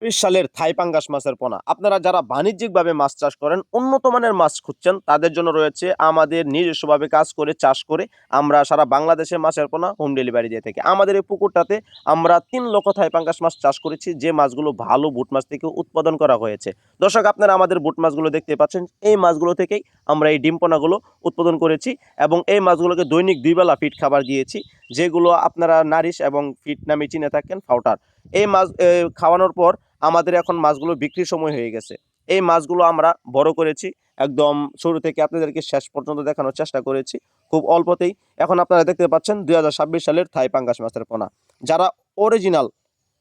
সালের থাই পাঙ্গাস মাছের পোনা। আপনারা যারা বাণিজ্যিকভাবে মাছ চাষ করেন, উন্নত মানের মাছ খুঁজছেন, তাদের জন্য রয়েছে আমাদের নিজস্বভাবে কাজ করে চাষ করে আমরা সারা বাংলাদেশে মাছের পোনা হোম ডেলিভারি দিয়ে থাকি। আমাদের এই পুকুরটাতে আমরা ৩ লক্ষ থাই পাঙ্গাস মাছ চাষ করেছি, যে মাছগুলো ভালো বুট মাছ থেকে উৎপাদন করা হয়েছে। দর্শক, আপনারা আমাদের বুট মাছগুলো দেখতে পাচ্ছেন, এই মাছগুলো থেকেই আমরা এই ডিম পোনাগুলো উৎপাদন করেছি এবং এই মাছগুলোকে দৈনিক ২ বেলা ফিড খাবার দিয়েছি, যেগুলো আপনারা নারিশ এবং ফিড নামে চিনে থাকেন পাউডার। এই মাছ খাওয়ানোর পর আমাদের এখন মাছগুলো বিক্রির সময় হয়ে গেছে। এই মাছগুলো আমরা বড় করেছি, একদম শুরু থেকে আপনাদেরকে শেষ পর্যন্ত দেখানোর চেষ্টা করেছি খুব অল্পতেই। এখন আপনারা দেখতে পাচ্ছেন ২০২৬ সালের থাই পাঙ্গাস মাছের পোনা। যারা অরিজিনাল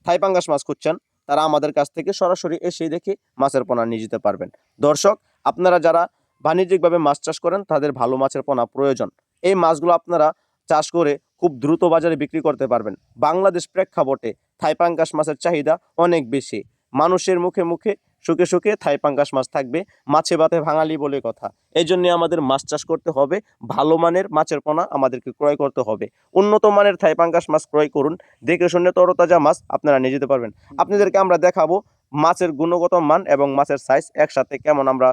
থাই পাঙ্গাস মাছ খুঁজছেন, তারা আমাদের কাছ থেকে সরাসরি এসেই দেখে মাছের পোনা নিয়ে যেতে পারবেন। দর্শক, আপনারা যারা বাণিজ্যিকভাবে মাছ চাষ করেন, তাদের ভালো মাছের পোনা প্রয়োজন। এই মাছগুলো আপনারা চাষ করে খুব দ্রুত বাজারে বিক্রি করতে পারবেন। বাংলাদেশ প্রেক্ষাপটে থাই পাঙ্গাস মাছের চাহিদা অনেক বেশি। মানুষের মুখে মুখে সুখে সুখে থাই পাঙ্গাস মাছ থাকবে, মাছে ভাতে ভাঙালি বলে কথা। এই জন্য আমাদের মাছ চাষ করতে হবে, ভালো মানের মাছের পোনা আমাদেরকে ক্রয় করতে হবে। উন্নত মানের থাই পাঙ্গাস মাছ ক্রয় করুন, দেখে শুনে তরতাজা মাছ আপনারা নিয়ে যেতে পারবেন। আপনাদেরকে আমরা দেখাবো মাছের গুণগত মান এবং মাছের সাইজ একসাথে কেমন আমরা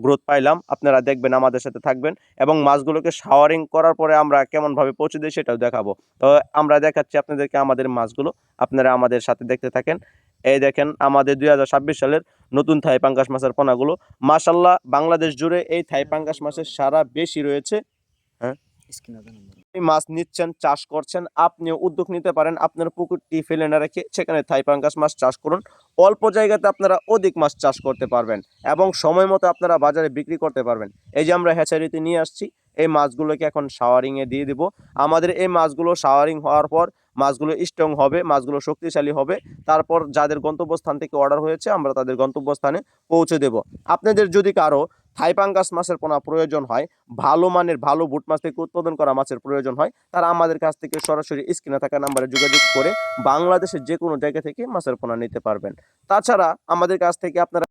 গ্রোথ পাইলাম। আপনারা দেখবেন, আমাদের সাথে থাকবেন এবং মাছগুলোকে শাওয়ারিং করার পরে আমরা কেমনভাবে পৌঁছে দিই সেটাও দেখাবো। তো আমরা দেখাচ্ছি আপনাদেরকে আমাদের মাছগুলো, আপনারা আমাদের সাথে দেখতে থাকেন। এই দেখেন আমাদের ২০২৬ সালের নতুন থাই পাঙ্গাস মাছের পোনাগুলো। মাশাআল্লাহ, বাংলাদেশ জুড়ে এই থাই পাঙ্গাস মাছের সারা বেশি রয়েছে। হ্যাঁ, এই মাছ নিচ্ছেন, চাষ করছেন, আপনিও উদ্যোগ নিতে পারেন। আপনার পুকুরটি ফেলে না রেখে সেখানে থাই পাঙ্গাস মাছ চাষ করুন। অল্প জায়গাতে আপনারা অধিক মাছ চাষ করতে পারবেন এবং সময় মতো আপনারা বাজারে বিক্রি করতে পারবেন। এই যে আমরা হ্যাচারিতে নিয়ে আসছি, এই মাছগুলোকে এখন শাওয়ারিংয়ে দিয়ে দিব। আমাদের এই মাছগুলো শাওয়ারিং হওয়ার পর মাছগুলো স্ট্রং হবে, মাছগুলো শক্তিশালী হবে। তারপর যাদের গন্তব্যস্থান থেকে অর্ডার হয়েছে, আমরা তাদের গন্তব্যস্থানে পৌঁছে দেব। আপনাদের যদি কারো থাই পাঙ্গাস মাছের পোনা প্রয়োজন হয়, ভালো মানের ভালো বুট মাছ থেকে উৎপাদন করা মাছের প্রয়োজন হয়, তারা আমাদের কাছ থেকে সরাসরি স্ক্রিনে থাকা নাম্বারে যোগাযোগ করে বাংলাদেশের যে কোনো জায়গা থেকে মাছের পোনা নিতে পারবেন। তাছাড়া আমাদের কাছ থেকে আপনারা